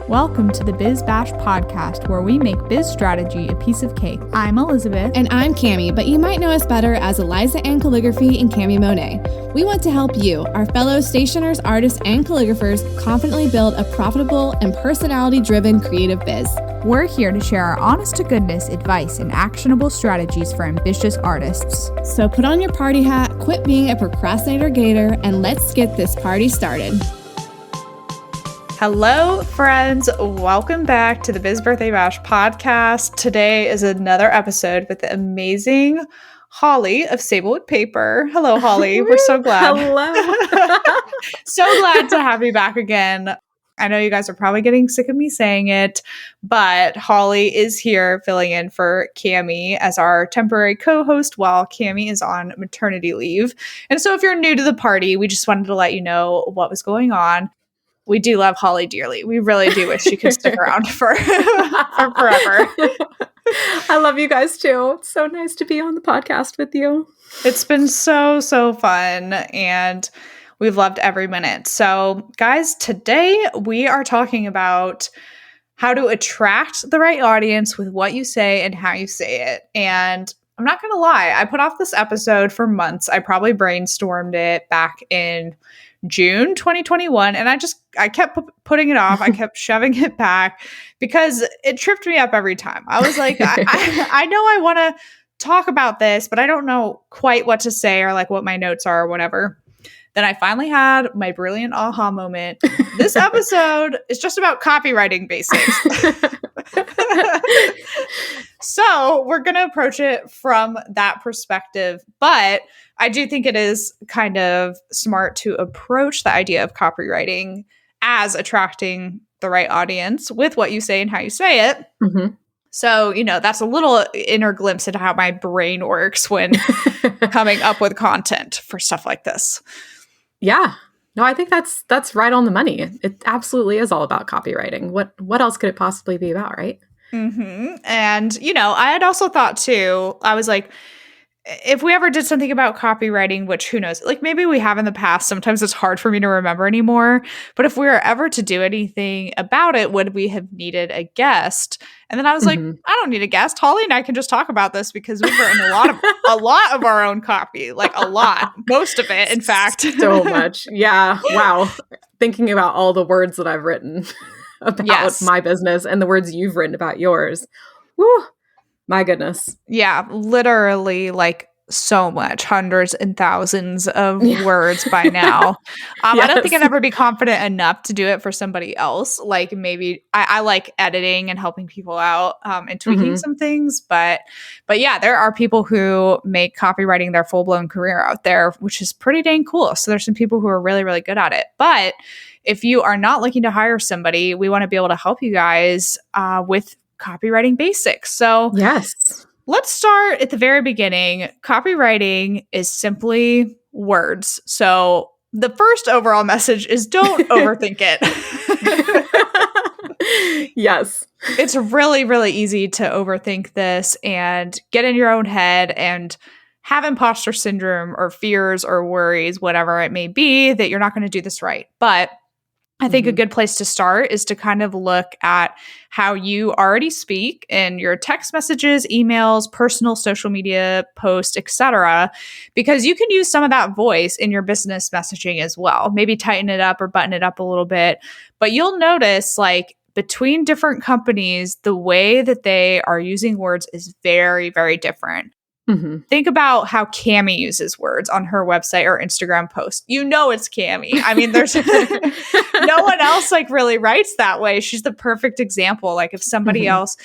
Welcome to the Biz Bash podcast, where we make biz strategy a piece of cake. I'm Elizabeth. And I'm Cami, but you might know us better as Eliza Ann Calligraphy and Cami Monet. We want to help you, our fellow stationers, artists, and calligraphers, confidently build a profitable and personality-driven creative biz. We're here to share our honest-to-goodness advice and actionable strategies for ambitious artists. So put on your party hat, quit being a procrastinator gator, and let's get this party started. Hello, friends. Welcome back to the Biz Birthday Bash podcast. Today is another episode with the amazing Holly of Sablewood Paper. Hello, Holly. We're so glad. Hello. So glad to have you back again. I know you guys are probably getting sick of me saying it, but Holly is here filling in for Cami as our temporary co-host while Cami is on maternity leave. And so if you're new to the party, we just wanted to let you know what was going on. We do love Holly dearly. We really do wish she could stick around for forever. I love you guys too. It's so nice to be on the podcast with you. It's been so fun, and we've loved every minute. So, guys, today we are talking about how to attract the right audience with what you say and how you say it. And I'm not going to lie, I put off this episode for months. I probably brainstormed it back in June 2021, and I kept putting it off. I kept shoving it back because it tripped me up every time. I was like, I know I want to talk about this, but I don't know quite what to say or like what my notes are or whatever. Then I finally had my brilliant aha moment. This episode is just about copywriting basics. So we're going to approach it from that perspective, but I do think it is kind of smart to approach the idea of copywriting as attracting the right audience with what you say and how you say it. Mm-hmm. So, that's a little inner glimpse into how my brain works when coming up with content for stuff like this. Yeah. No, I think that's right on the money. It absolutely is all about copywriting. What else could it possibly be about, right? Mm-hmm. And, I had also thought too, I was like, if we ever did something about copywriting, which who knows, like maybe we have in the past, sometimes it's hard for me to remember anymore. But if we were ever to do anything about it, would we have needed a guest? And then I was like, I don't need a guest. Holly and I can just talk about this because we've written a lot of our own copy, like a lot, most of it, in fact. So much. Yeah. Wow. Thinking about all the words that I've written about my business and the words you've written about yours. Woo. My goodness. Yeah, literally like so much, hundreds and thousands of words by now. Yes. I don't think I'd ever be confident enough to do it for somebody else. Like maybe I like editing and helping people out and tweaking some things. But yeah, there are people who make copywriting their full-blown career out there, which is pretty dang cool. So there's some people who are really, really good at it. But if you are not looking to hire somebody, we want to be able to help you guys with copywriting basics. So yes, let's start at the very beginning. Copywriting is simply words. So the first overall message is don't overthink it. Yes. It's really, really easy to overthink this and get in your own head and have imposter syndrome or fears or worries, whatever it may be, that you're not going to do this right. But I think a good place to start is to kind of look at how you already speak in your text messages, emails, personal social media posts, etc., because you can use some of that voice in your business messaging as well. Maybe tighten it up or button it up a little bit. But you'll notice like between different companies, the way that they are using words is very, very different. Mm-hmm. Think about how Cami uses words on her website or Instagram post. It's Cami. I mean, there's no one else like really writes that way. She's the perfect example. Like if somebody else,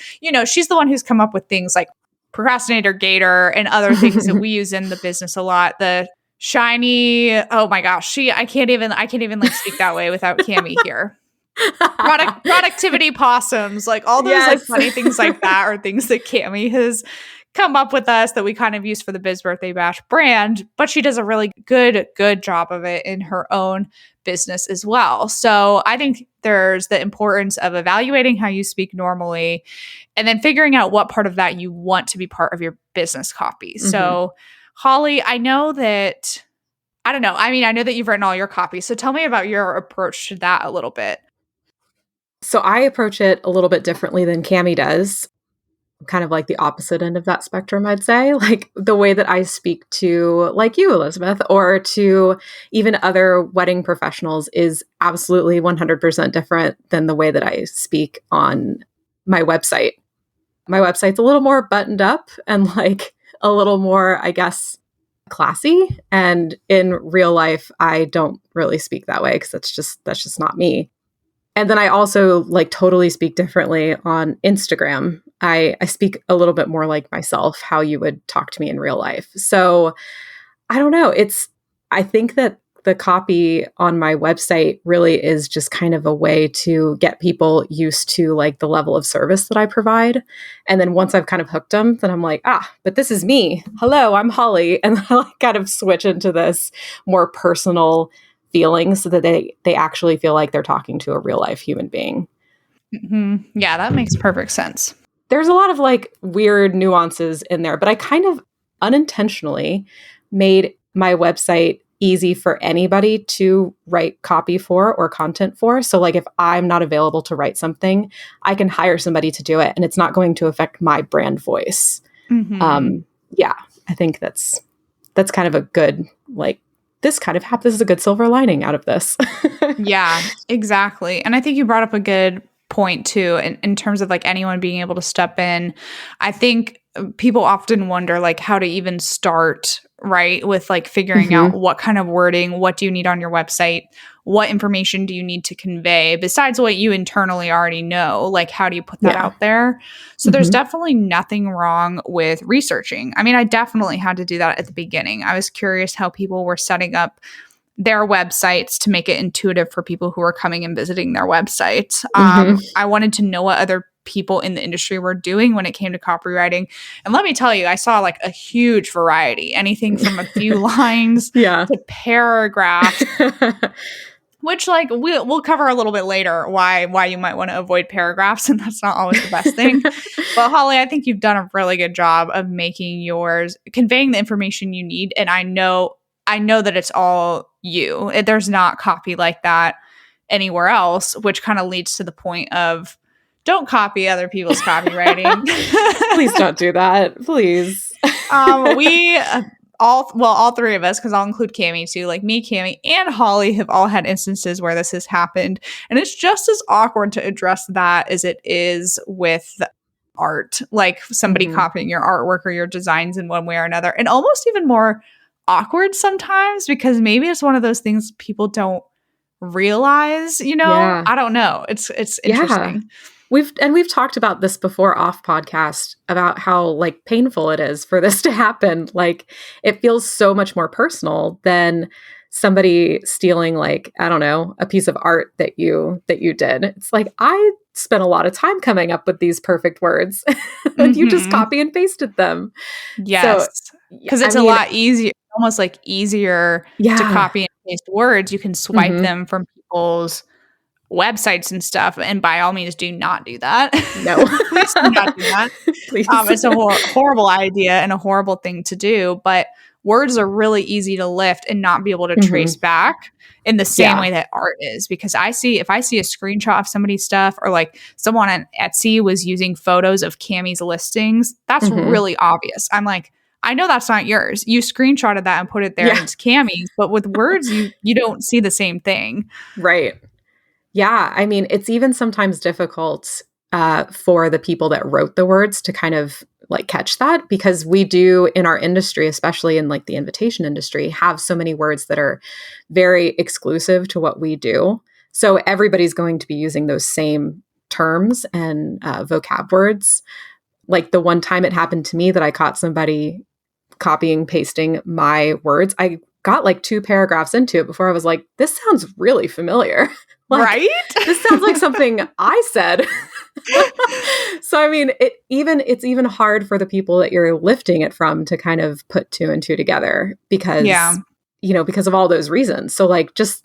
she's the one who's come up with things like procrastinator gator and other things that we use in the business a lot. The shiny, oh my gosh, I can't even like speak that way without Cami here. Productivity possums, like all those like funny things like that are things that Cami has come up with us that we kind of use for the Biz Birthday Bash brand, but she does a really good job of it in her own business as well. So I think there's the importance of evaluating how you speak normally and then figuring out what part of that you want to be part of your business copy. Mm-hmm. So Holly, I know that you've written all your copy. So tell me about your approach to that a little bit. So I approach it a little bit differently than Cami does. Kind of like the opposite end of that spectrum, I'd say. Like the way that I speak to like you, Elizabeth, or to even other wedding professionals is absolutely 100% different than the way that I speak on my website. My website's a little more buttoned up and like a little more, I guess, classy. And in real life, I don't really speak that way because that's just not me. And then I also like totally speak differently on Instagram. I speak a little bit more like myself, how you would talk to me in real life. So I don't know. I think that the copy on my website really is just kind of a way to get people used to like the level of service that I provide. And then once I've kind of hooked them, then I'm like, but this is me. Hello, I'm Holly. And I like kind of switch into this more personal feeling so that they actually feel like they're talking to a real life human being. Mm-hmm. Yeah, that makes perfect sense. There's a lot of like weird nuances in there, but I kind of unintentionally made my website easy for anybody to write copy for or content for. So like if I'm not available to write something, I can hire somebody to do it and it's not going to affect my brand voice. Mm-hmm. Yeah, I think that's kind of a good like this is a good silver lining out of this. Yeah, exactly. And I think you brought up a good point too, in terms of like anyone being able to step in. I think people often wonder like how to even start, right? With like figuring out what kind of wording, what do you need on your website? What information do you need to convey besides what you internally already know? Like, how do you put that out there? So there's definitely nothing wrong with researching. I mean, I definitely had to do that at the beginning. I was curious how people were setting up their websites to make it intuitive for people who are coming and visiting their websites. I wanted to know what other people in the industry were doing when it came to copywriting. And let me tell you, I saw like a huge variety, anything from a few lines to paragraphs, which like we'll cover a little bit later why you might want to avoid paragraphs, and that's not always the best thing. But Holly, I think you've done a really good job of making yours, conveying the information you need. And I know that it's all you. There's not copy like that anywhere else, which kind of leads to the point of don't copy other people's copywriting. Please don't do that. Please. We all three of us, because I'll include Cami too, like me, Cami, and Holly have all had instances where this has happened. And it's just as awkward to address that as it is with art, like somebody copying your artwork or your designs in one way or another. And almost even more awkward sometimes because maybe it's one of those things people don't realize, I don't know. It's interesting. We've talked about this before off podcast about how like painful it is for this to happen. Like it feels so much more personal than somebody stealing like, I don't know, a piece of art that you did. It's like, I spent a lot of time coming up with these perfect words and you just copy and pasted them. Yes. Because it's a lot easier, almost like easier to copy and paste words. You can swipe them from people's websites and stuff, and by all means do not do that. No. Please do not do that. Please. It's a horrible idea and a horrible thing to do, but words are really easy to lift and not be able to trace back in the same way that art is. Because if I see a screenshot of somebody's stuff, or like someone on Etsy was using photos of Cami's listings, that's really obvious. I'm like, I know that's not yours. You screenshotted that and put it there and it's Cami's, but with words, you don't see the same thing. Right. Yeah. I mean, it's even sometimes difficult for the people that wrote the words to kind of like catch that, because we do in our industry, especially in like the invitation industry, have so many words that are very exclusive to what we do. So everybody's going to be using those same terms and vocab words. Like the one time it happened to me that I caught somebody copying, pasting my words, I got like 2 paragraphs into it before I was like, this sounds really familiar. Like, right? This sounds like something I said. So, I mean, it's even hard for the people that you're lifting it from to kind of put 2 and 2 together because, because of all those reasons. So like, just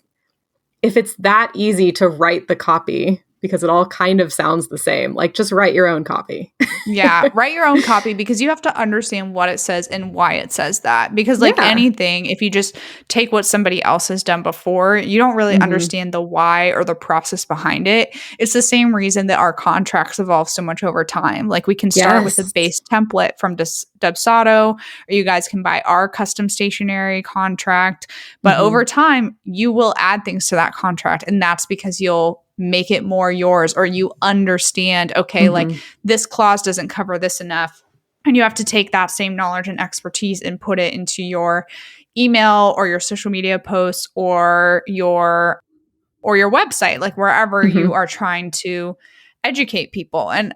if it's that easy to write the copy, because it all kind of sounds the same. Like, just write your own copy. Yeah, write your own copy because you have to understand what it says and why it says that. Because like anything, if you just take what somebody else has done before, you don't really understand the why or the process behind it. It's the same reason that our contracts evolve so much over time. Like we can start with a base template from Dubsado, or you guys can buy our custom stationery contract. But over time, you will add things to that contract. And that's because you'll make it more yours, or you understand, okay, like this clause doesn't cover this enough. And you have to take that same knowledge and expertise and put it into your email or your social media posts or your website, like wherever you are trying to educate people. And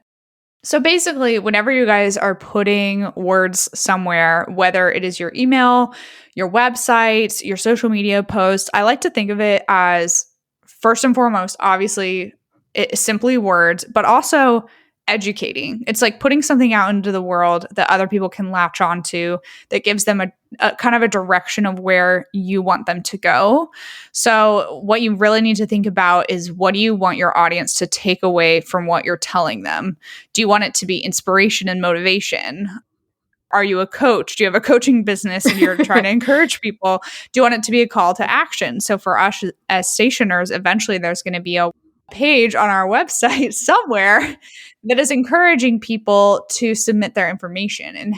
so basically, whenever you guys are putting words somewhere, whether it is your email, your website, your social media post, I like to think of it as first and foremost, obviously, it's simply words, but also educating. It's like putting something out into the world that other people can latch onto, that gives them a kind of a direction of where you want them to go. So what you really need to think about is, what do you want your audience to take away from what you're telling them? Do you want it to be inspiration and motivation? Are you a coach? Do you have a coaching business and you're trying to encourage people? Do you want it to be a call to action? So for us as stationers, eventually there's going to be a page on our website somewhere that is encouraging people to submit their information. And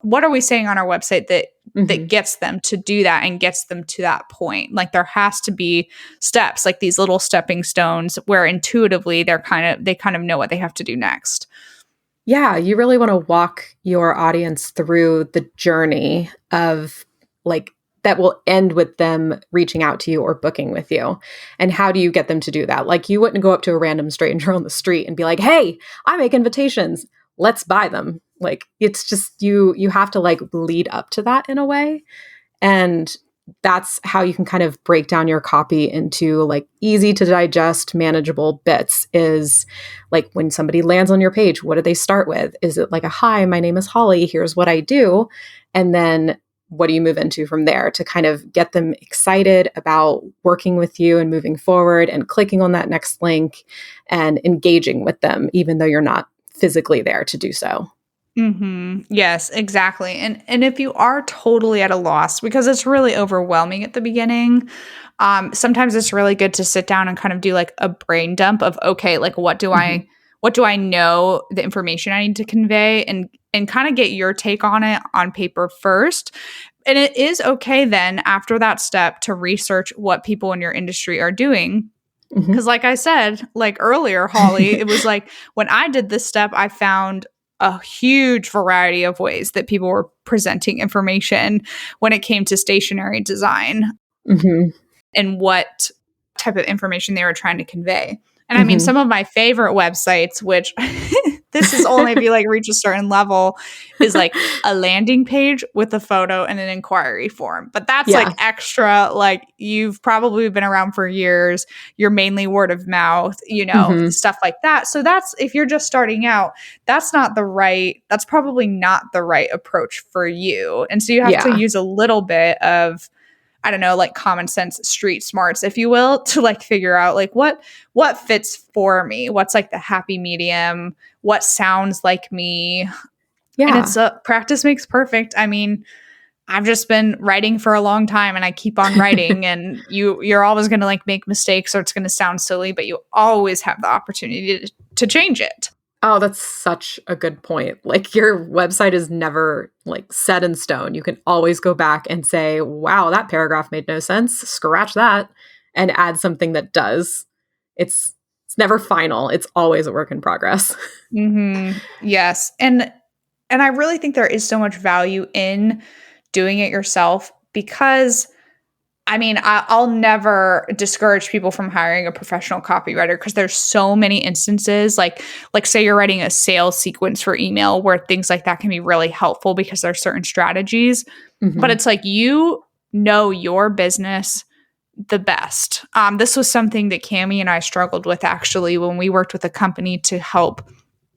what are we saying on our website that gets them to do that and gets them to that point? Like there has to be steps, like these little stepping stones where intuitively they kind of know what they have to do next. Yeah, you really want to walk your audience through the journey of like that will end with them reaching out to you or booking with you. And how do you get them to do that? Like you wouldn't go up to a random stranger on the street and be like, "Hey, I make invitations. Let's buy them." Like it's just you have to like lead up to that in a way. And that's how you can kind of break down your copy into like easy to digest, manageable bits. Is like when somebody lands on your page, what do they start with? Is it like "Hi, my name is Holly. Here's what I do." And then what do you move into from there to kind of get them excited about working with you and moving forward and clicking on that next link and engaging with them, even though you're not physically there to do so. Yes, exactly. And if you are totally at a loss because it's really overwhelming at the beginning, sometimes it's really good to sit down and kind of do like a brain dump of, okay, like what do I know, the information I need to convey, and kind of get your take on it on paper first. And it is okay then after that step to research what people in your industry are doing. Because like I said, like earlier, Holly, it was like when I did this step, I found a huge variety of ways that people were presenting information when it came to stationery design and what type of information they were trying to convey. And I mean, some of my favorite websites, which this is only if you like reach a certain level, is like a landing page with a photo and an inquiry form. But that's like extra, like you've probably been around for years. You're mainly word of mouth, stuff like that. So that's, if you're just starting out, that's probably not the right approach for you. And so you have to use a little bit of, I don't know, like common sense, street smarts, if you will, to like figure out like what fits for me, what's like the happy medium, what sounds like me. Yeah. And it's practice makes perfect. I mean, I've just been writing for a long time and I keep on writing and you're always going to like make mistakes or it's going to sound silly, but you always have the opportunity to change it. Oh, that's such a good point. Like your website is never like set in stone. You can always go back and say, "Wow, that paragraph made no sense. Scratch that," and add something that does. It's never final. It's always a work in progress. Yes. And I really think there is so much value in doing it yourself because I mean, I'll never discourage people from hiring a professional copywriter because there's so many instances, like say you're writing a sales sequence for email where things like that can be really helpful because there's certain strategies. But it's like you know your business the best. This was something that Cami and I struggled with actually when we worked with a company to help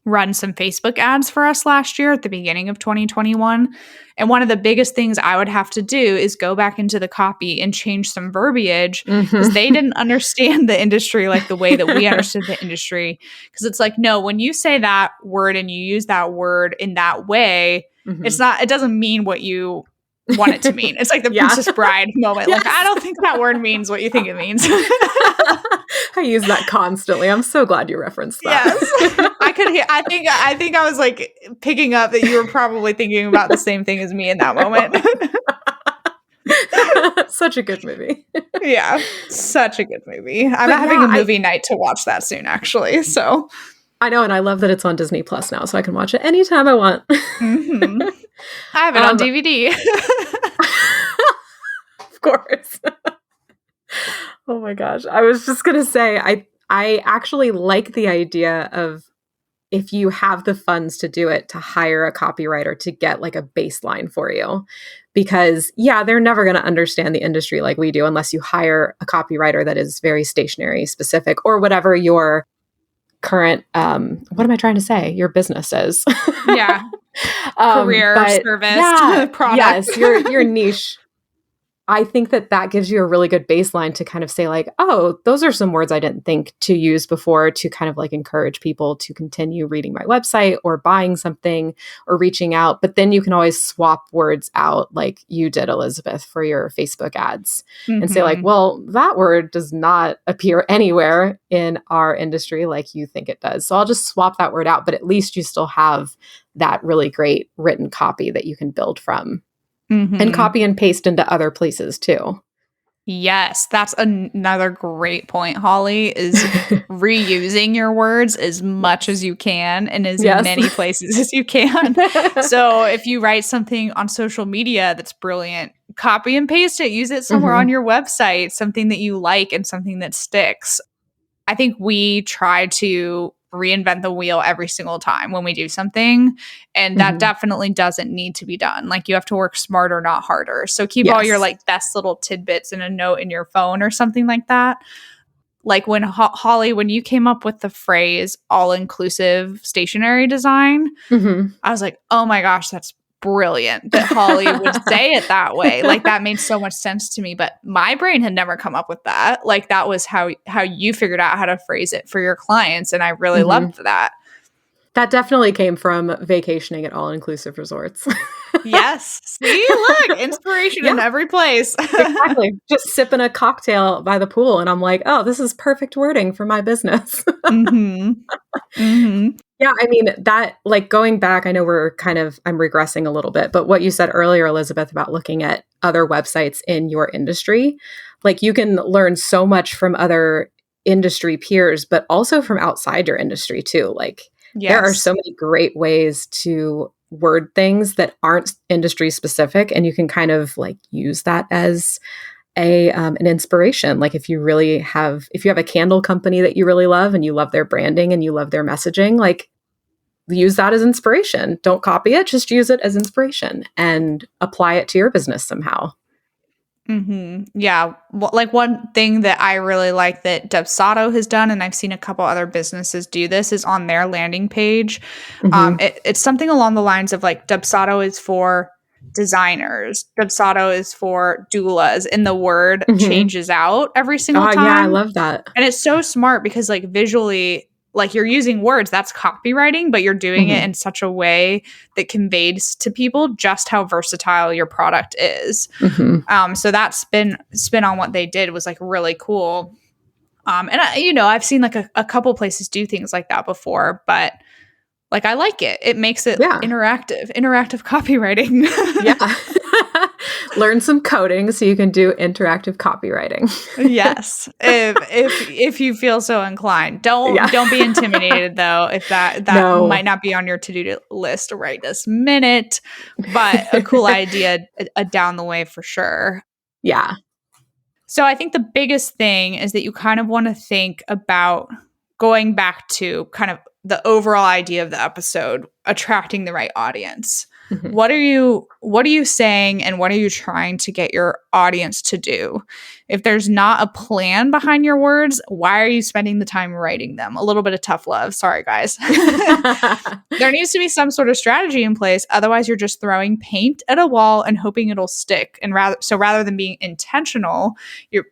run some Facebook ads for us last year at the beginning of 2021. And one of the biggest things I would have to do is go back into the copy and change some verbiage because they didn't understand the industry like the way that we understood the industry. Because it's like, no, when you say that word and you use that word in that way, it doesn't mean what you want it to mean. It's like the Princess Bride moment. Like, I don't think that word means what you think it means. I use that constantly. I'm so glad you referenced that. Yes. I could hear, I think I was like picking up that you were probably thinking about the same thing as me in that moment. Such a good movie. Yeah. Such a good movie. I'm having a movie night to watch that soon, actually. So I know, and I love that it's on Disney Plus now, so I can watch it anytime I want. I have it on DVD. Of course. Oh my gosh. I was just going to say, I actually like the idea of, if you have the funds to do it, to hire a copywriter to get like a baseline for you. Because they're never going to understand the industry like we do unless you hire a copywriter that is very stationery specific, or whatever your current, what am I trying to say? Your business is. Yeah. Career, service, product. Yes, your niche. I think that gives you a really good baseline to kind of say like, oh, those are some words I didn't think to use before, to kind of like encourage people to continue reading my website or buying something or reaching out. But then you can always swap words out like you did, Elizabeth, for your Facebook ads and say like, well, that word does not appear anywhere in our industry like you think it does. So I'll just swap that word out, but at least you still have that really great written copy that you can build from. And copy and paste into other places too. Yes, that's another great point, Holly, is reusing your words as much as you can in as many places as you can. So if you write something on social media that's brilliant, copy and paste it, use it somewhere on your website, something that you like and something that sticks. I think we try to reinvent the wheel every single time when we do something. And that definitely doesn't need to be done. Like, you have to work smarter, not harder. So keep all your like best little tidbits in a note in your phone or something like that. Like when Holly, when you came up with the phrase all-inclusive stationery design, I was like, oh my gosh, that's brilliant that Holly would say it that way. Like, that made so much sense to me, but my brain had never come up with that. Like, that was how you figured out how to phrase it for your clients, and I really loved that. That definitely came from vacationing at all-inclusive resorts. Yes. See, look, inspiration in every place. Exactly. Just sipping a cocktail by the pool, and I'm like, oh, this is perfect wording for my business. Yeah, I mean, that, like, going back, I know I'm regressing a little bit, but what you said earlier, Elizabeth, about looking at other websites in your industry, like, you can learn so much from other industry peers, but also from outside your industry too. Like, there are so many great ways to word things that aren't industry specific, and you can kind of like use that as an inspiration. Like, if you have a candle company that you really love and you love their branding and you love their messaging, like, use that as inspiration. Don't copy it, just use it as inspiration and apply it to your business somehow. Yeah. Well, like, one thing that I really like that Dubsado has done, and I've seen a couple other businesses do this, is on their landing page. It's something along the lines of like, Dubsado is for designers, Dubsado is for doulas, and the word changes out every single time. Yeah, I love that. And it's so smart because, like, visually, like, you're using words, that's copywriting, but you're doing it in such a way that conveys to people just how versatile your product is. So that spin on what they did was like really cool. And I've seen like a couple places do things like that before, but like, I like it. It makes it interactive copywriting. Learn some coding so you can do interactive copywriting. Yes. If you feel so inclined. Don't be intimidated though, if that might not be on your to-do list right this minute, but a cool idea down the way for sure. Yeah. So I think the biggest thing is that you kind of want to think about going back to kind of the overall idea of the episode, attracting the right audience. Mhm. What are you saying and what are you trying to get your audience to do? If there's not a plan behind your words, why are you spending the time writing them? A little bit of tough love. Sorry, guys. There needs to be some sort of strategy in place. Otherwise, you're just throwing paint at a wall and hoping it'll stick. And rather than being intentional, you're,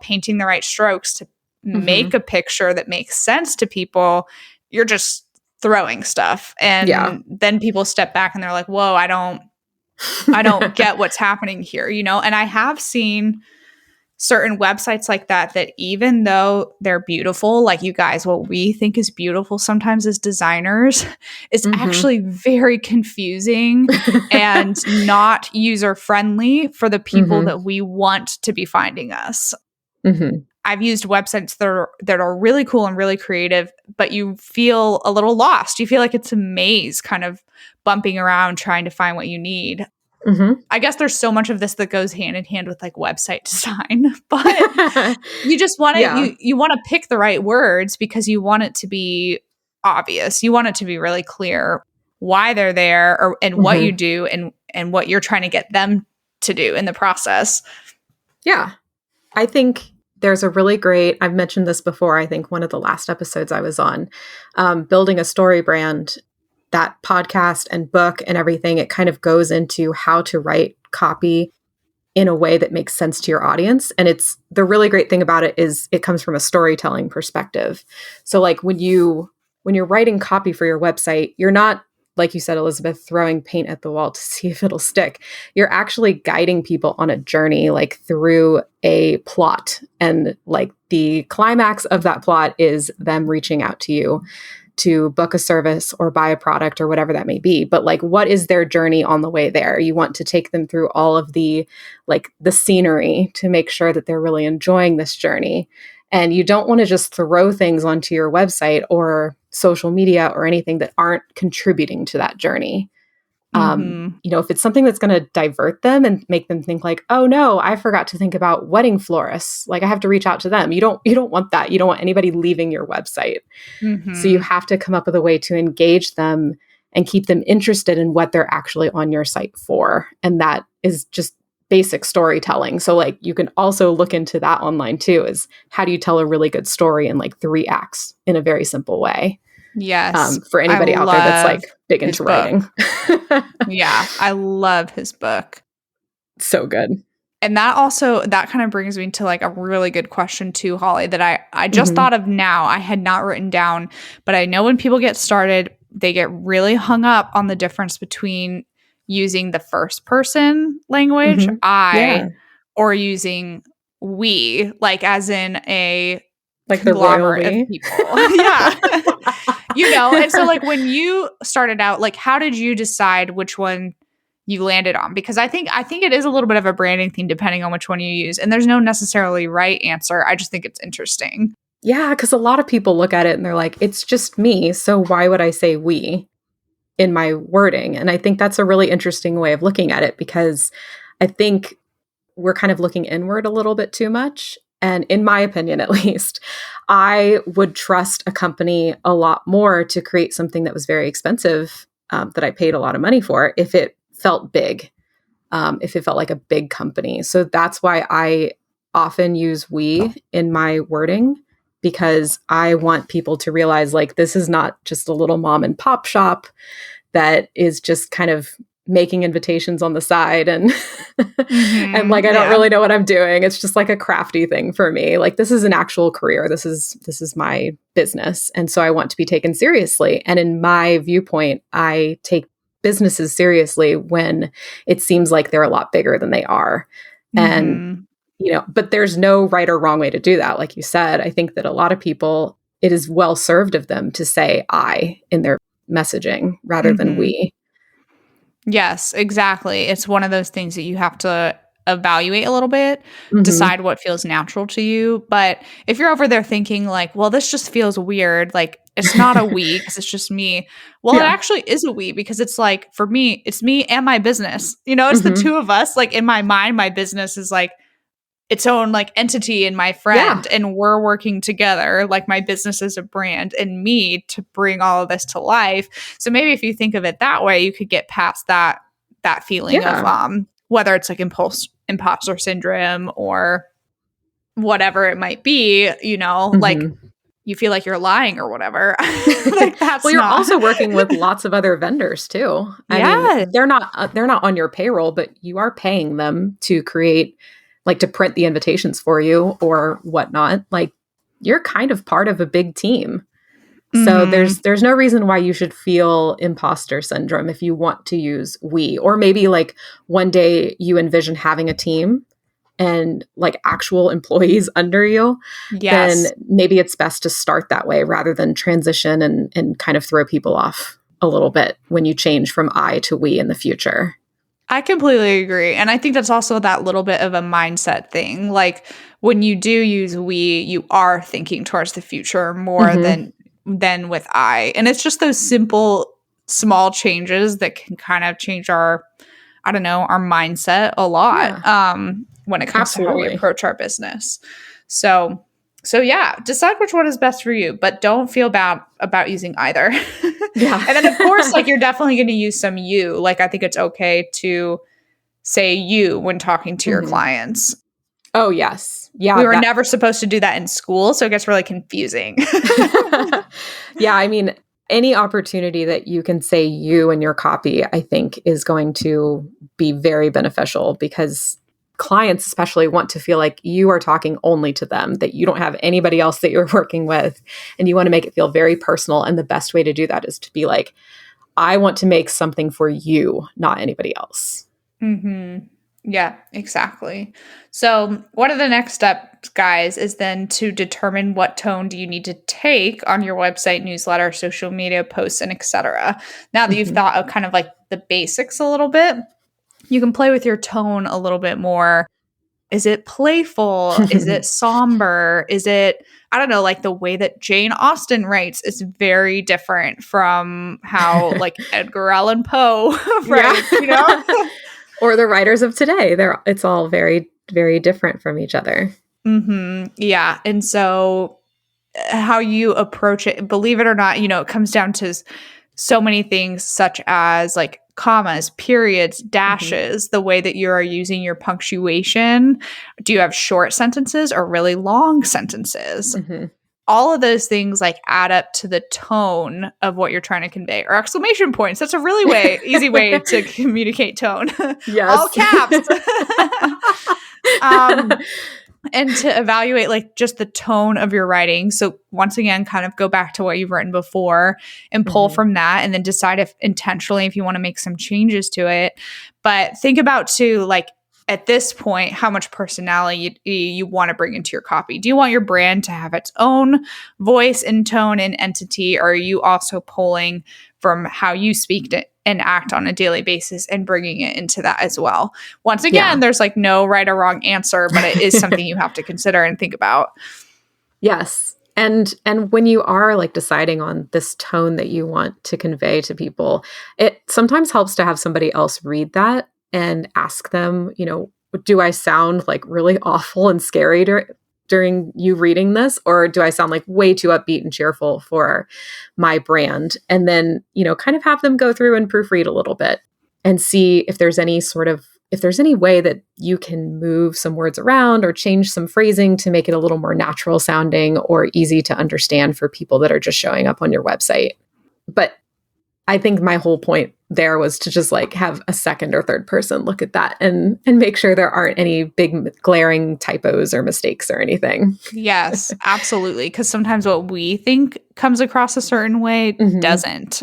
painting the right strokes to make Mhm. a picture that makes sense to people. You're just throwing stuff. Yeah. And then people step back and they're like, whoa, I don't get what's happening here, And I have seen certain websites like that even though they're beautiful, like you guys, what we think is beautiful sometimes as designers is Mhm. actually very confusing and not user friendly for the people Mhm. that we want to be finding us. Mhm. I've used websites that are really cool and really creative, but you feel a little lost. You feel like it's a maze kind of bumping around trying to find what you need. Mhm. I guess there's so much of this that goes hand in hand with like website design, but you just want to Yeah. you want to pick the right words because you want it to be obvious. You want it to be really clear why they're there and what you Mhm. do and what you're trying to get them to do in the process. Yeah. I think there's a really great, I've mentioned this before, I think one of the last episodes I was on, building a story brand. That podcast and book and everything, it kind of goes into how to write copy in a way that makes sense to your audience. And it's the really great thing about it is it comes from a storytelling perspective. So like when you're writing copy for your website, you're not, like you said, Elizabeth, throwing paint at the wall to see if it'll stick. You're actually guiding people on a journey, like through a plot. And like the climax of that plot is them reaching out to you to book a service or buy a product or whatever that may be. But like, what is their journey on the way there? You want to take them through all of the scenery to make sure that they're really enjoying this journey. And you don't want to just throw things onto your website or social media or anything that aren't contributing to that journey. Mhm. If it's something that's going to divert them and make them think like, oh no, I forgot to think about wedding florists. Like I have to reach out to them. You don't want that. You don't want anybody leaving your website. So you Mhm. have to come up with a way to engage them and keep them interested in what they're actually on your site for. And that is just basic storytelling. So like you can also look into that online too, is how do you tell a really good story in like 3 acts in a very simple way? Yes. For I anybody out there that's love like big his into book. writing. Yeah, I love his book. So good. And that kind of brings me to like a really good question too, Holly, that I just Mhm. thought of now. I had not written down, but I know when people get started, they get really hung up on the difference between using the first person language, Mhm. I, Yeah. or using we, like as in a Like the royal conglomerate of we. people. Yeah. And so like when you started out, like how did you decide which one you landed on? Because I think it is a little bit of a branding thing depending on which one you use. And there's no necessarily right answer. I just think it's interesting. Yeah, because a lot of people look at it and they're like, it's just me. So why would I say we in my wording? And I think that's a really interesting way of looking at it because I think we're kind of looking inward a little bit too much. And in my opinion, at least, I would trust a company a lot more to create something that was very expensive, that I paid a lot of money for, if it felt big, if it felt like a big company. So that's why I often use we in my wording, because I want people to realize like this is not just a little mom and pop shop that is just kind of making invitations on the side and and like I don't Yeah. really know what I'm doing. It's just like a crafty thing for me. Like this is an actual career. This is my business. And so I want to be taken seriously. And in my viewpoint, I take businesses seriously when it seems like they're a lot bigger than they are. And Mhm. but there's no right or wrong way to do that. Like you said, I think that a lot of people, it is well served of them to say I in their messaging rather than Mhm. we. Yes, exactly. It's one of those things that you have to evaluate a little bit, Mhm. decide what feels natural to you. But if you're over there thinking like, well, this just feels weird, like it's not a we because it's just me. Well, it Yeah. actually is a we because it's like for me, it's me and my business. It's the Mhm. two of us. Like in my mind, my business is like its own like entity and my friend, and we're working together, like my business is a brand and me to bring all of this to life. So maybe if you think of it that way, you could get past that feeling of whether it's like imposter syndrome or whatever it might be, like you feel like you're lying or whatever. Like that's well, you're also working with lots of other vendors too. I mean, they're not on your payroll, but you are paying them to create, like to print the invitations for you or whatnot. Like you're kind of part of a big team. So there's no reason why you should feel imposter syndrome if you want to use we, or maybe like one day you envision having a team and like actual employees under you, then maybe it's best to start that way rather than transition and kind of throw people off a little bit when you change from I to we in the future. I completely agree. And I think that's also that little bit of a mindset thing. Like when you do use we, you are thinking towards the future more than with I. And it's just those simple, small changes that can kind of change our mindset a lot when it comes to how we approach our business. So yeah, decide which one is best for you, but don't feel bad about using either. Yeah. And then of course, like you're definitely going to use some you. Like I think it's okay to say you when talking to your clients. Oh, yes. Yeah. We were never supposed to do that in school, so it gets really confusing. Yeah, I mean, any opportunity that you can say you in your copy, I think is going to be very beneficial because clients especially want to feel like you are talking only to them, that you don't have anybody else that you're working with, and you want to make it feel very personal. And the best way to do that is to be like, I want to make something for you, not anybody else. Yeah, exactly. So one of the next steps, guys, is then to determine what tone do you need to take on your website, newsletter, social media posts, and etc. Now that you've thought of kind of like the basics a little bit, you can play with your tone a little bit more. Is it playful? Is it somber? Is it, I don't know, like the way that Jane Austen writes is very different from how like Edgar Allan Poe writes, Or the writers of today. It's all very, very different from each other. Yeah. And so how you approach it, believe it or not, it comes down to so many things such as like commas, periods, dashes, the way that you are using your punctuation. Do you have short sentences or really long sentences? All of those things like add up to the tone of what you're trying to convey. Or exclamation points. That's a really easy way to communicate tone. Yes. All caps. And to evaluate like just the tone of your writing. So once again, kind of go back to what you've written before and pull from that, and then decide if intentionally, if you want to make some changes to it. But think about too, like at this point, how much personality you want to bring into your copy. Do you want your brand to have its own voice and tone and entity? Or are you also pulling from how you speak to and act on a daily basis and bringing it into that as well? Once again, there's like no right or wrong answer, but it is something you have to consider and think about. Yes. And when you are like deciding on this tone that you want to convey to people, it sometimes helps to have somebody else read that and ask them, do I sound like really awful and scary during you reading this? Or do I sound like way too upbeat and cheerful for my brand? And then, kind of have them go through and proofread a little bit and see if there's any way that you can move some words around or change some phrasing to make it a little more natural sounding or easy to understand for people that are just showing up on your website. But I think my whole point there was to just like have a second or third person look at that and make sure there aren't any big glaring typos or mistakes or anything. Yes, absolutely. Because sometimes what we think comes across a certain way doesn't.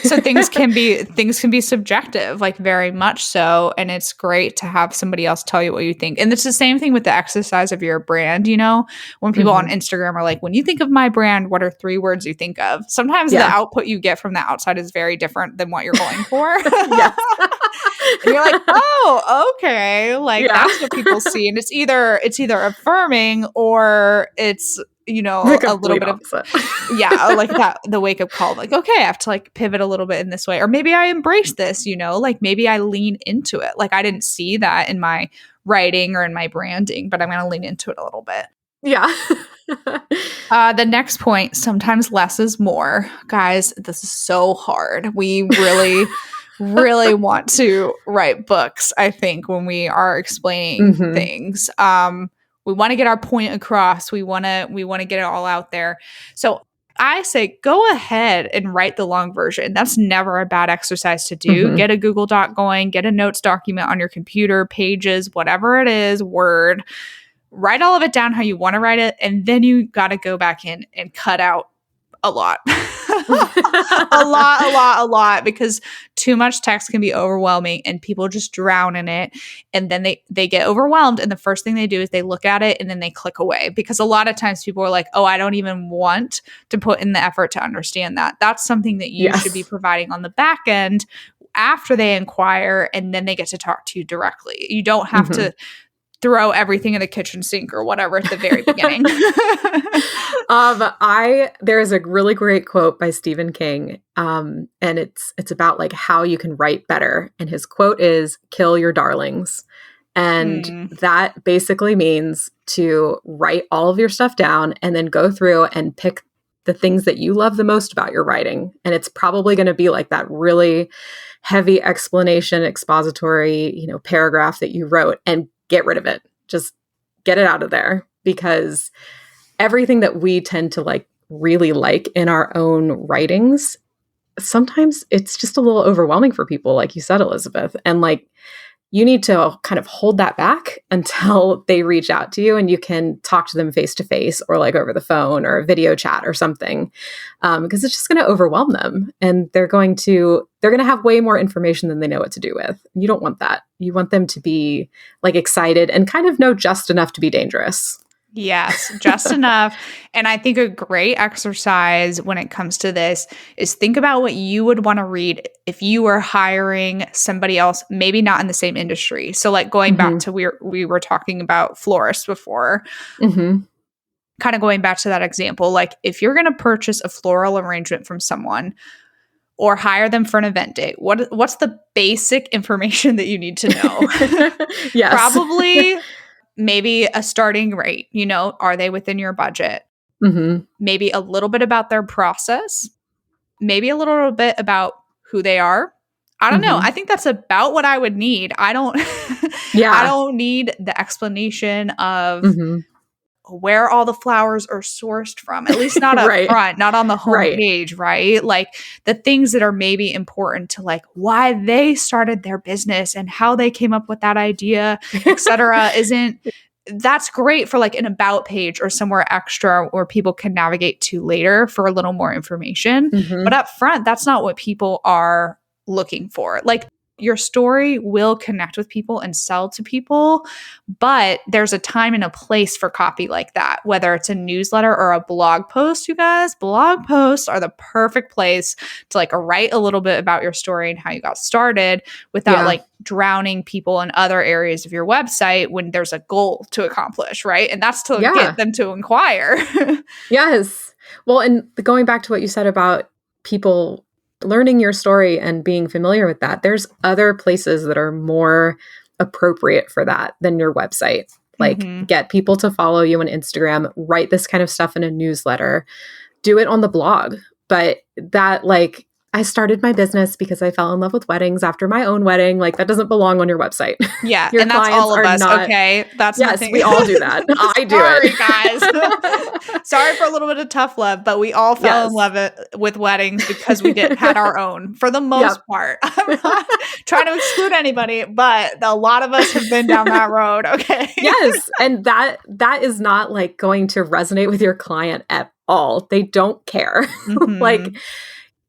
So things can be subjective, like very much so. And it's great to have somebody else tell you what you think. And it's the same thing with the exercise of your brand. When people on Instagram are like, when you think of my brand, what are 3 words you think of? Sometimes the output you get from the outside is very different than what you're going for. And you're like, oh, okay. Like that's what people see. And it's either affirming or it's The a little complete bit of, opposite. yeah, like that, the wake up call, like, okay, I have to like pivot a little bit in this way. Or maybe I embrace this, like maybe I lean into it. Like I didn't see that in my writing or in my branding, but I'm going to lean into it a little bit. Yeah. The next point, sometimes less is more. Guys, this is so hard. We really, really want to write books, I think, when we are explaining things. We want to get our point across. We want to get it all out there. So I say go ahead and write the long version. That's never a bad exercise to do. Get a Google Doc going, get a notes document on your computer, pages, whatever it is, Word. Write all of it down how you want to write it, and then you got to go back in and cut out a lot. a lot, because too much text can be overwhelming and people just drown in it. And then they get overwhelmed. And the first thing they do is they look at it and then they click away, because a lot of times people are like, oh, I don't even want to put in the effort to understand that. That's something that you should be providing on the back end after they inquire, and then they get to talk to you directly. You don't have to throw everything in the kitchen sink or whatever at the very beginning. There's a really great quote by Stephen King. And it's about like how you can write better. And his quote is, kill your darlings. And that basically means to write all of your stuff down and then go through and pick the things that you love the most about your writing. And it's probably going to be like that really heavy explanation, expository, paragraph that you wrote, and get rid of it. Just get it out of there, because everything that we tend to really like in our own writings, sometimes it's just a little overwhelming for people, like you said, Elizabeth. And you need to kind of hold that back until they reach out to you and you can talk to them face to face, or over the phone or a video chat or something, because it's just going to overwhelm them, and they're going to have way more information than they know what to do with. You don't want that. You want them to be excited and kind of know just enough to be dangerous. Yes, just enough. And I think a great exercise when it comes to this is think about what you would want to read if you were hiring somebody else, maybe not in the same industry. So going back to we were talking about florists before, kind of going back to that example, if you're going to purchase a floral arrangement from someone or hire them for an event date, what's the basic information that you need to know? Yes. Probably maybe a starting rate, are they within your budget? Maybe a little bit about their process, maybe a little bit about who they are. I don't know. I think that's about what I would need. I don't need the explanation of where all the flowers are sourced from, at least not up front, not on the home page, right? The things that are maybe important to why they started their business and how they came up with that idea, etc. That's great for an about page or somewhere extra where people can navigate to later for a little more information. But up front, that's not what people are looking for. Your story will connect with people and sell to people, but there's a time and a place for copy like that, whether it's a newsletter or a blog post. You guys, blog posts are the perfect place to write a little bit about your story and how you got started without drowning people in other areas of your website when there's a goal to accomplish, right? And that's to get them to inquire. Yes. Well, and going back to what you said about people learning your story and being familiar with that, there's other places that are more appropriate for that than your website. Get people to follow you on Instagram, write this kind of stuff in a newsletter, do it on the blog. But that I started my business because I fell in love with weddings after my own wedding. That doesn't belong on your website. Yeah, your and that's all of us, okay? That's nothing. We all do that. I do it. Guys. Sorry for a little bit of tough love, but we all fell in love with weddings because we had our own, for the most part. I'm not trying to exclude anybody, but a lot of us have been down that road, okay? Yes, and that is not going to resonate with your client at all. They don't care.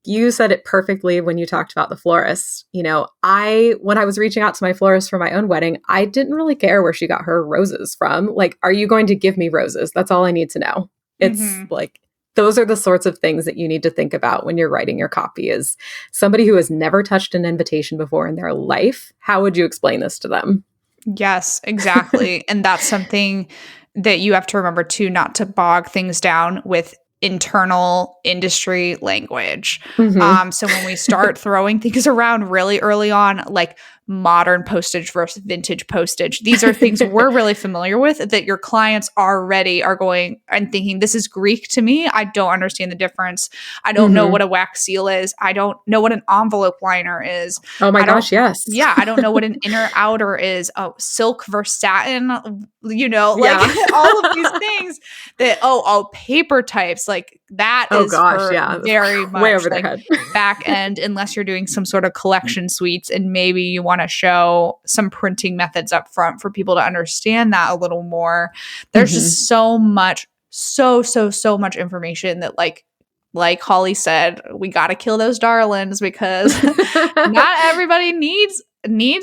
You said it perfectly when you talked about the florist. When I was reaching out to my florist for my own wedding, I didn't really care where she got her roses from. Are you going to give me roses? That's all I need to know. It's those are the sorts of things that you need to think about when you're writing your copy. Is somebody who has never touched an invitation before in their life, how would you explain this to them? Yes, exactly. And that's something that you have to remember too, not to bog things down with internal industry language. So when we start throwing things around really early on, like modern postage versus vintage postage, these are things we're really familiar with that your clients already are going and thinking, this is Greek to me. I don't understand the difference. I don't know what a wax seal is. I don't know what an envelope liner is. Oh my gosh, yes. Yeah, I don't know what an inner outer is. Oh, silk versus satin, you know, like all of these things that, paper types, like that is very much way over like their head. back end, unless you're doing some sort of collection suites and maybe you want to show some printing methods up front for people to understand that a little more. There's just so much, so much information that like Holly said, we got to kill those darlings because not everybody needs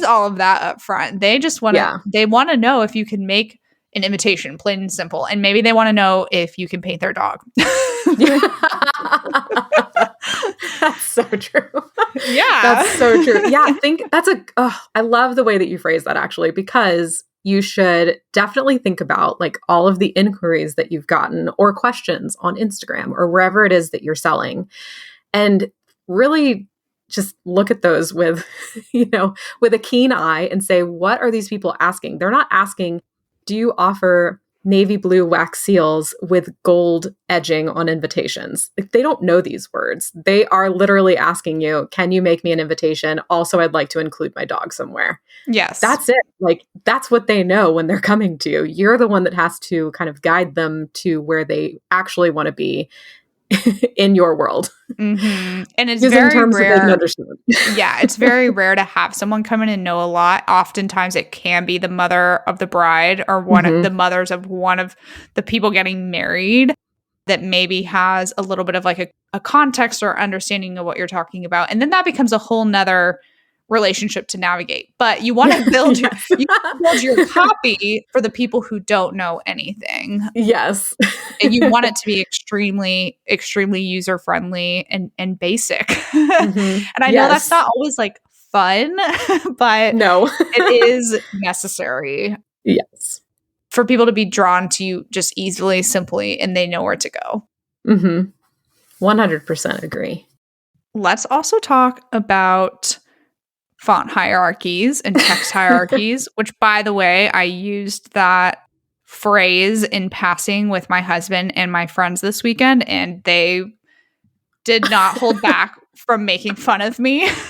all of that up front. They just want to, they want to know if you can make an imitation, plain and simple. And maybe they want to know if you can paint their dog. That's so true. Yeah. That's so true. Yeah, I think that's I love the way that you phrase that actually, because you should definitely think about like all of the inquiries that you've gotten or questions on Instagram or wherever it is that you're selling, and really just look at those with, with a keen eye and say, what are these people asking? They're not asking, do you offer navy blue wax seals with gold edging on invitations? Like, they don't know these words. They are literally asking you, can you make me an invitation? Also, I'd like to include my dog somewhere. Yes. That's it. Like, that's what they know when they're coming to you. You're the one that has to kind of guide them to where they actually want to be in your world. And it's very rare. Yeah, it's very rare to have someone come in and know a lot. Oftentimes it can be the mother of the bride or one of the mothers of one of the people getting married that maybe has a little bit of like a context or understanding of what you're talking about. And then that becomes a whole nother relationship to navigate. But you want to build your copy for the people who don't know anything. Yes. And you want it to be extremely, extremely user friendly and basic. And I know that's not always like fun, but no, it is necessary. Yes. For people to be drawn to you just easily, simply, and they know where to go. 100% agree. Let's also talk about font hierarchies and text hierarchies, which, by the way, I used that phrase in passing with my husband and my friends this weekend, and they did not hold back from making fun of me because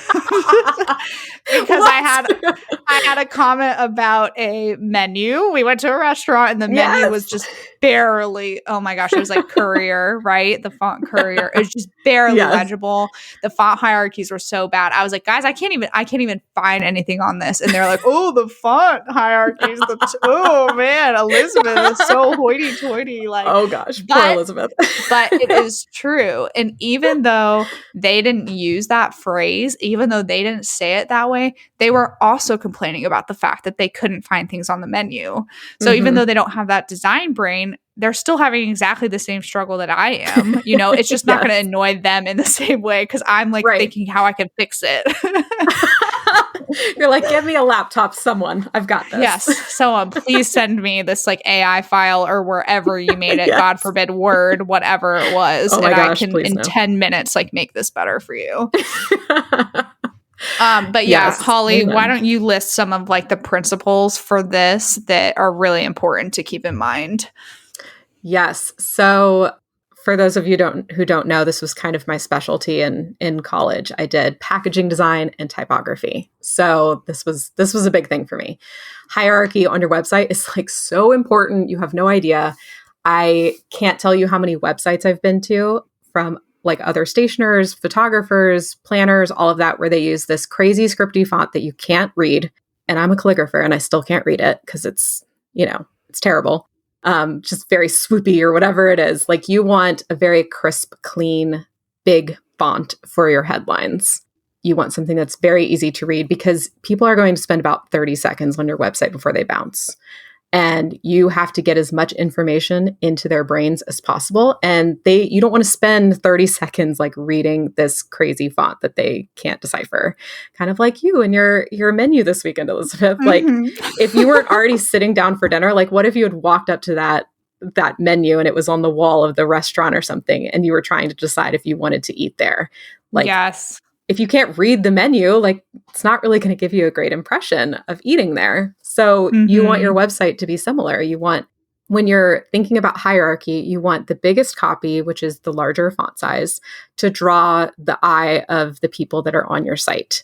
I had a comment about a menu. We went to a restaurant and the menu was just barely, oh my gosh, it was like Courier, right? The font Courier. It was just barely legible. The font hierarchies were so bad. I was like, guys, I can't even find anything on this. And they're like, oh, the font hierarchies. Oh man, Elizabeth is so hoity-toity. Like, oh gosh, poor Elizabeth. But it is true. And even though they didn't use that phrase, even though they didn't say it that way, they were also complaining about the fact that they couldn't find things on the menu. So even though they don't have that design brain, they're still having exactly the same struggle that I am. It's just not going to annoy them in the same way because I'm like thinking how I can fix it. You're like, give me a laptop, someone. I've got this. Yes. Someone, please send me this like AI file or wherever you made it. God forbid, Word, whatever it was. Oh my gosh, I can in 10 minutes like make this better for you. But Holly, why don't you list some of like the principles for this that are really important to keep in mind? Yes. So for those of you who don't know, this was kind of my specialty in college. I did packaging design and typography. So this was a big thing for me. Hierarchy on your website is like so important. You have no idea. I can't tell you how many websites I've been to from like other stationers, photographers, planners, all of that, where they use this crazy scripty font that you can't read. And I'm a calligrapher and I still can't read it because it's terrible. Just very swoopy or whatever it is. Like, you want a very crisp, clean, big font for your headlines. You want something that's very easy to read because people are going to spend about 30 seconds on your website before they bounce. and you have to get as much information into their brains as possible. And you don't want to spend 30 seconds like reading this crazy font that they can't decipher. Kind of like you and your menu this weekend, Elizabeth. Like if you weren't already sitting down for dinner, like what if you had walked up to that menu and it was on the wall of the restaurant or something and you were trying to decide if you wanted to eat there? Like, yes. If you can't read the menu, like it's not really going to give you a great impression of eating there. So you want your website to be similar. You want, when you're thinking about hierarchy, you want the biggest copy, which is the larger font size, to draw the eye of the people that are on your site.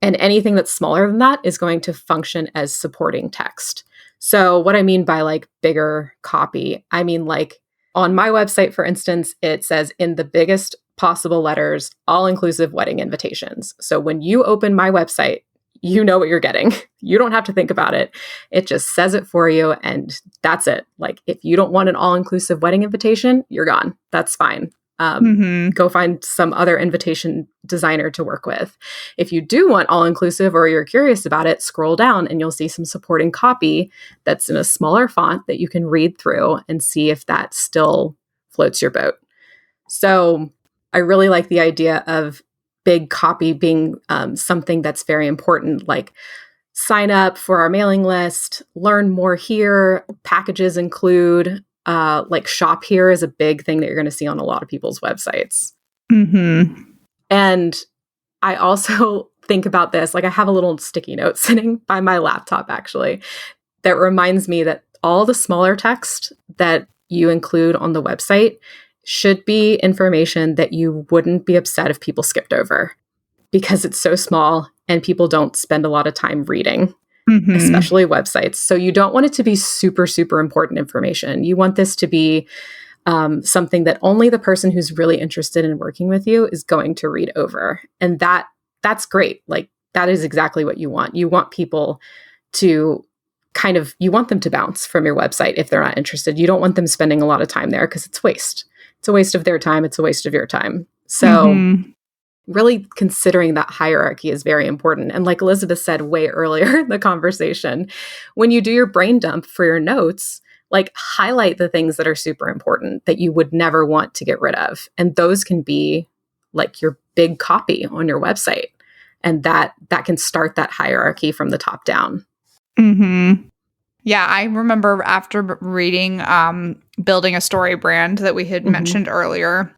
And anything that's smaller than that is going to function as supporting text. So what I mean by like bigger copy, I mean like on my website, for instance, it says in the biggest possible letters, all-inclusive wedding invitations. So when you open my website, you know what you're getting. You don't have to think about it. It just says it for you and that's it. Like if you don't want an all-inclusive wedding invitation, you're gone. That's fine. Go find some other invitation designer to work with. If you do want all-inclusive or you're curious about it, scroll down and you'll see some supporting copy that's in a smaller font that you can read through and see if that still floats your boat. So I really like the idea of big copy being something that's very important, like sign up for our mailing list, learn more here, packages include, like shop here is a big thing that you're going to see on a lot of people's websites. And I also think about this, like I have a little sticky note sitting by my laptop actually, that reminds me that all the smaller text that you include on the website should be information that you wouldn't be upset if people skipped over because it's so small and people don't spend a lot of time reading, especially websites. So you don't want it to be super, super important information. You want this to be something that only the person who's really interested in working with you is going to read over. And that's great. Like that is exactly what you want. You want people to you want them to bounce from your website if they're not interested. You don't want them spending a lot of time there because it's waste. It's a waste of their time. It's a waste of your time. So really considering that hierarchy is very important. And like Elizabeth said way earlier in the conversation, when you do your brain dump for your notes, like highlight the things that are super important that you would never want to get rid of. And those can be like your big copy on your website. And that can start that hierarchy from the top down. Yeah, I remember after reading Building a Story Brand that we had mentioned earlier.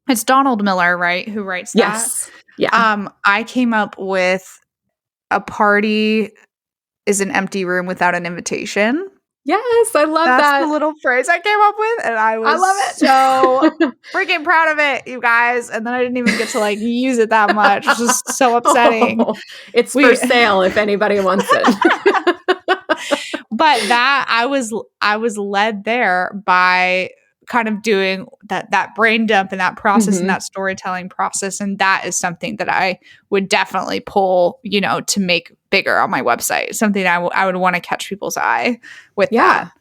It's Donald Miller, right, who writes that? Yes. Yeah. I came up with a party is an empty room without an invitation. Yes, I love that. That's the little phrase I came up with, and I love it. So freaking proud of it, you guys. And then I didn't even get to like use it that much. It's just so upsetting. It's for sale if anybody wants it. But that I was led there by kind of doing that brain dump and that process and that storytelling process. And that is something that I would definitely pull, to make bigger on my website. Something I would want to catch people's eye with that.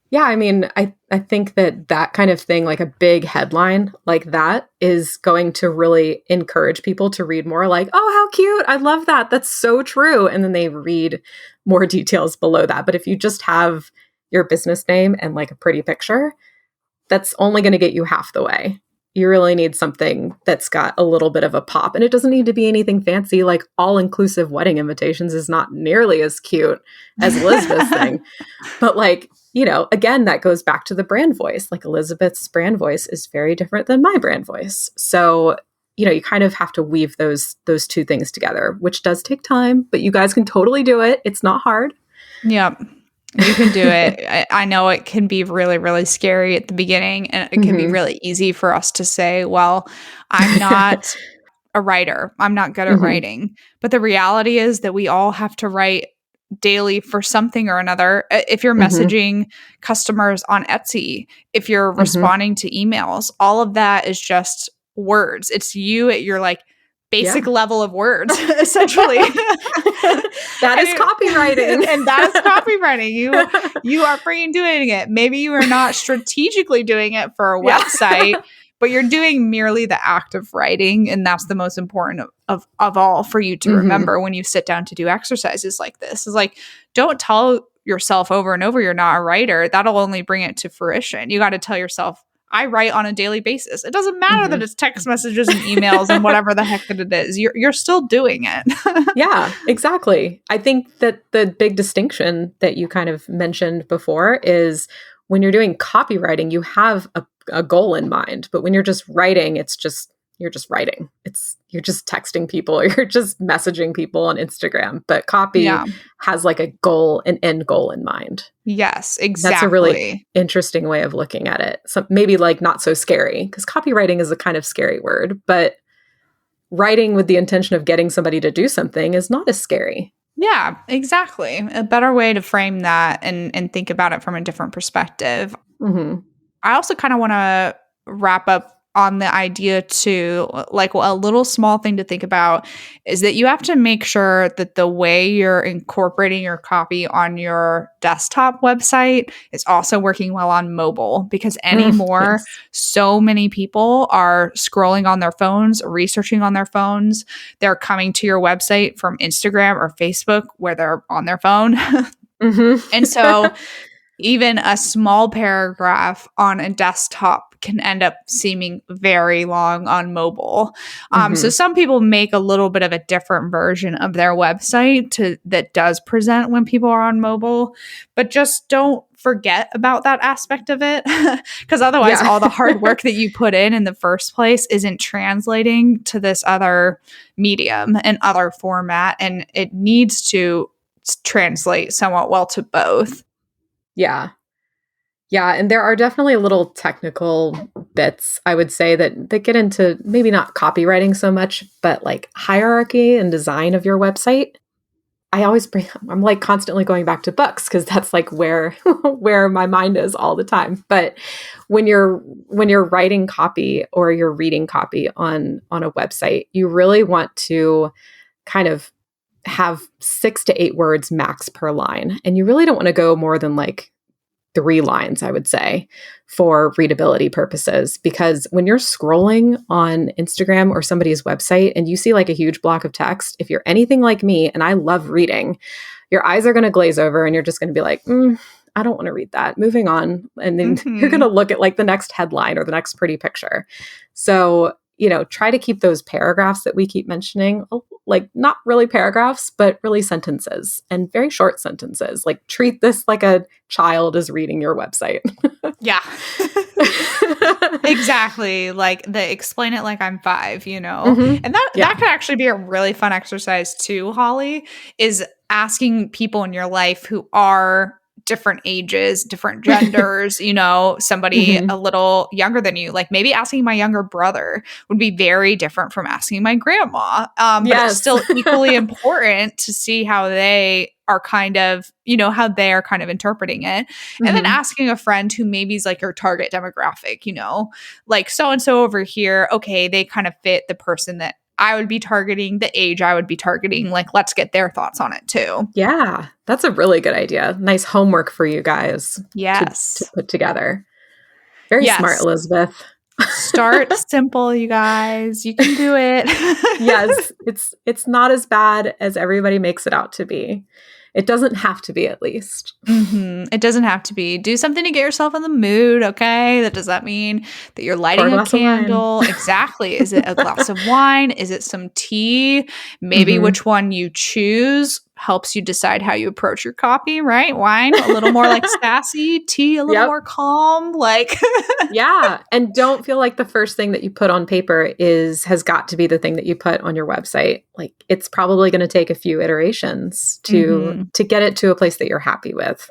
Yeah. I mean, I think that kind of thing, like a big headline like that is going to really encourage people to read more like, oh, how cute. I love that. That's so true. And then they read more details below that. But if you just have your business name and like a pretty picture, that's only going to get you half the way. You really need something that's got a little bit of a pop. And it doesn't need to be anything fancy. Like all-inclusive wedding invitations is not nearly as cute as Elizabeth's thing. But like, again, that goes back to the brand voice. Like Elizabeth's brand voice is very different than my brand voice. So, you kind of have to weave those two things together, which does take time, but you guys can totally do it. It's not hard. Yep. You can do it. I know it can be really, really scary at the beginning, and it can be really easy for us to say, well, I'm not a writer. I'm not good at writing. But the reality is that we all have to write daily for something or another. If you're messaging customers on Etsy, if you're responding to emails, all of that is just words. It's you at your like basic level of words, essentially. That is copywriting. And that is copywriting. You are freaking doing it. Maybe you are not strategically doing it for a website, but you're doing merely the act of writing. And that's the most important of all for you to remember when you sit down to do exercises like this. Is like, don't tell yourself over and over you're not a writer, that'll only bring it to fruition. You got to tell yourself, I write on a daily basis. It doesn't matter that it's text messages and emails and whatever the heck that it is. You're still doing it. Yeah, exactly. I think that the big distinction that you kind of mentioned before is when you're doing copywriting, you have a goal in mind. But when you're just writing, you're just writing. You're just texting people, or you're just messaging people on Instagram. But copy has like a goal, an end goal in mind. Yes, exactly. That's a really interesting way of looking at it. So maybe like not so scary, because copywriting is a kind of scary word, but writing with the intention of getting somebody to do something is not as scary. Yeah, exactly. A better way to frame that and think about it from a different perspective. I also kind of want to wrap up on the idea too, like a little small thing to think about is that you have to make sure that the way you're incorporating your copy on your desktop website is also working well on mobile, because anymore, so many people are scrolling on their phones, researching on their phones. They're coming to your website from Instagram or Facebook where they're on their phone. And so even a small paragraph on a desktop can end up seeming very long on mobile. So some people make a little bit of a different version of their website that does present when people are on mobile, but just don't forget about that aspect of it, because otherwise all the hard work that you put in the first place isn't translating to this other medium and other format, and it needs to translate somewhat well to both. Yeah. Yeah. And there are definitely little technical bits, I would say, that get into maybe not copywriting so much, but like hierarchy and design of your website. I'm like constantly going back to books, because that's like where my mind is all the time. But when you're writing copy or you're reading copy on a website, you really want to kind of have 6 to 8 words max per line. And you really don't want to go more than like 3 lines, I would say, for readability purposes. Because when you're scrolling on Instagram or somebody's website and you see like a huge block of text, if you're anything like me, and I love reading, your eyes are going to glaze over and you're just going to be like, I don't want to read that. Moving on. And then you're going to look at like the next headline or the next pretty picture. So, try to keep those paragraphs that we keep mentioning, like not really paragraphs, but really sentences, and very short sentences. Like treat this like a child is reading your website. Yeah. Exactly. Like explain it like I'm 5, And that could actually be a really fun exercise too, Holly, is asking people in your life who are different ages, different genders, somebody a little younger than you. Like maybe asking my younger brother would be very different from asking my grandma. But it's still equally important to see how they are kind of, how they are kind of interpreting it. And then asking a friend who maybe is like your target demographic, like so-and-so over here, okay, they kind of fit the person that I would be targeting, the age I would be targeting. Like, let's get their thoughts on it too. Yeah, that's a really good idea. Nice homework for you guys. Yes. To put together. Very smart, Elizabeth. Start simple, you guys. You can do it. Yes, it's not as bad as everybody makes it out to be. It doesn't have to be, at least. It doesn't have to be. Do something to get yourself in the mood, okay? Does that mean that you're lighting a candle? Exactly. Is it a glass of wine? Is it some tea? Maybe which one you choose helps you decide how you approach your copy, right? Wine, a little more like sassy. Tea, a little more calm. Like, yeah. And don't feel like the first thing that you put on paper has got to be the thing that you put on your website. Like, it's probably going to take a few iterations to get it to a place that you're happy with.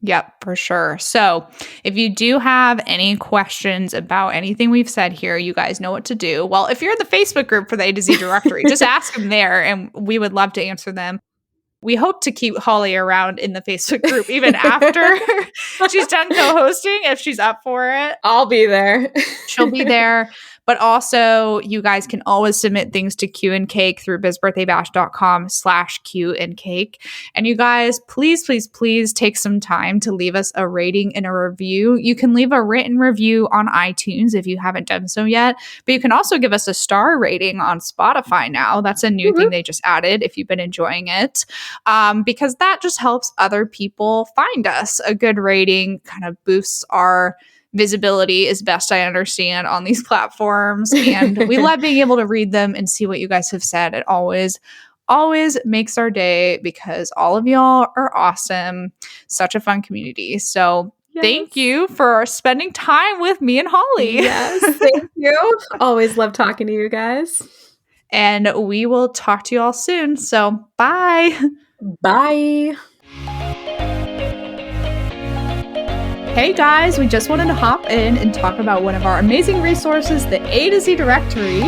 Yep, for sure. So if you do have any questions about anything we've said here, you guys know what to do. Well, if you're in the Facebook group for the A to Z directory, just ask them there and we would love to answer them. We hope to keep Holly around in the Facebook group even after she's done co-hosting, if she's up for it. I'll be there. She'll be there. But also, you guys can always submit things to Q and Cake through bizbirthdaybash.com/Q and Cake. And you guys, please, please, please take some time to leave us a rating and a review. You can leave a written review on iTunes if you haven't done so yet, but you can also give us a star rating on Spotify now. That's a new thing they just added if you've been enjoying it, because that just helps other people find us. A good rating kind of boosts our visibility, as best I understand, on these platforms. And we love being able to read them and see what you guys have said. It always makes our day because all of y'all are awesome. Such a fun community. So thank you for spending time with me and Holly. Yes, thank you. Always love talking to you guys. And we will talk to you all soon. So bye. Bye. Hey guys, we just wanted to hop in and talk about one of our amazing resources, the A to Z directory.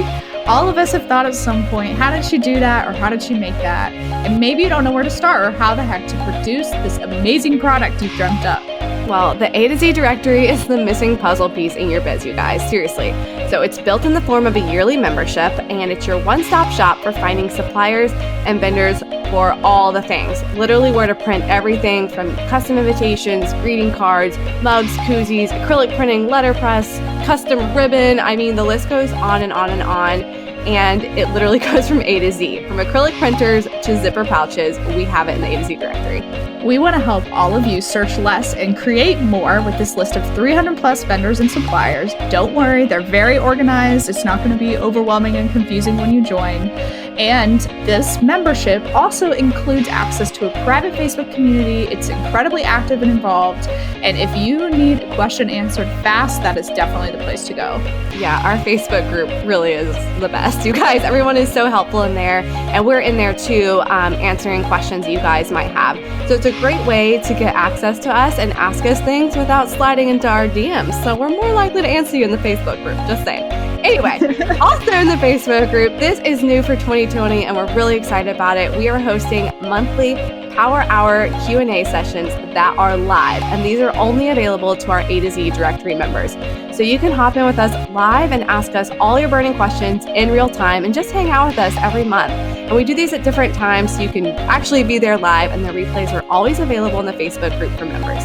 All of us have thought at some point, how did she do that or how did she make that? And maybe you don't know where to start or how the heck to produce this amazing product you've dreamt up. Well, the A to Z directory is the missing puzzle piece in your biz, you guys, seriously. So it's built in the form of a yearly membership, and it's your one-stop shop for finding suppliers and vendors for all the things. Literally where to print everything from custom invitations, greeting cards, mugs, koozies, acrylic printing, letterpress, custom ribbon. I mean, the list goes on and on and on. And it literally goes from A to Z. From acrylic printers to zipper pouches, we have it in the A to Z directory. We want to help all of you search less and create more with this list of 300 plus vendors and suppliers. Don't worry, they're very organized. It's not going to be overwhelming and confusing when you join. And this membership also includes access to a private Facebook community. It's incredibly active and involved. And if you need a question answered fast, that is definitely the place to go. Yeah, our Facebook group really is the best. You guys, everyone is so helpful in there. And we're in there too, answering questions you guys might have. So it's a great way to get access to us and ask us things without sliding into our DMs. So we're more likely to answer you in the Facebook group, just saying. Anyway, also in the Facebook group, this is new for 2020 and we're really excited about it. We are hosting monthly Power Hour Q&A sessions that are live, and these are only available to our A to Z directory members. So you can hop in with us live and ask us all your burning questions in real time and just hang out with us every month. And we do these at different times so you can actually be there live, and the replays are always available in the Facebook group for members.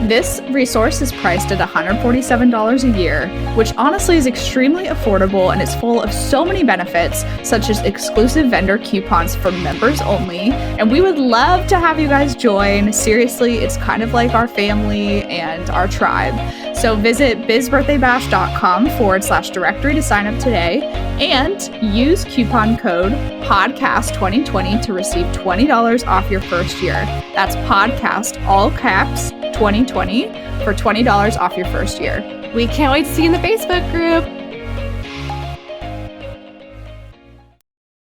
This resource is priced at $147 a year, which honestly is extremely affordable and it's full of so many benefits, such as exclusive vendor coupons for members only. And we would love to have you guys join. Seriously, it's kind of like our family and our tribe. So visit bizbirthdaybash.com/directory to sign up today and use coupon code podcast2020 to receive $20 off your first year. That's podcast, all caps, 2020 for $20 off your first year. We can't wait to see you in the Facebook group.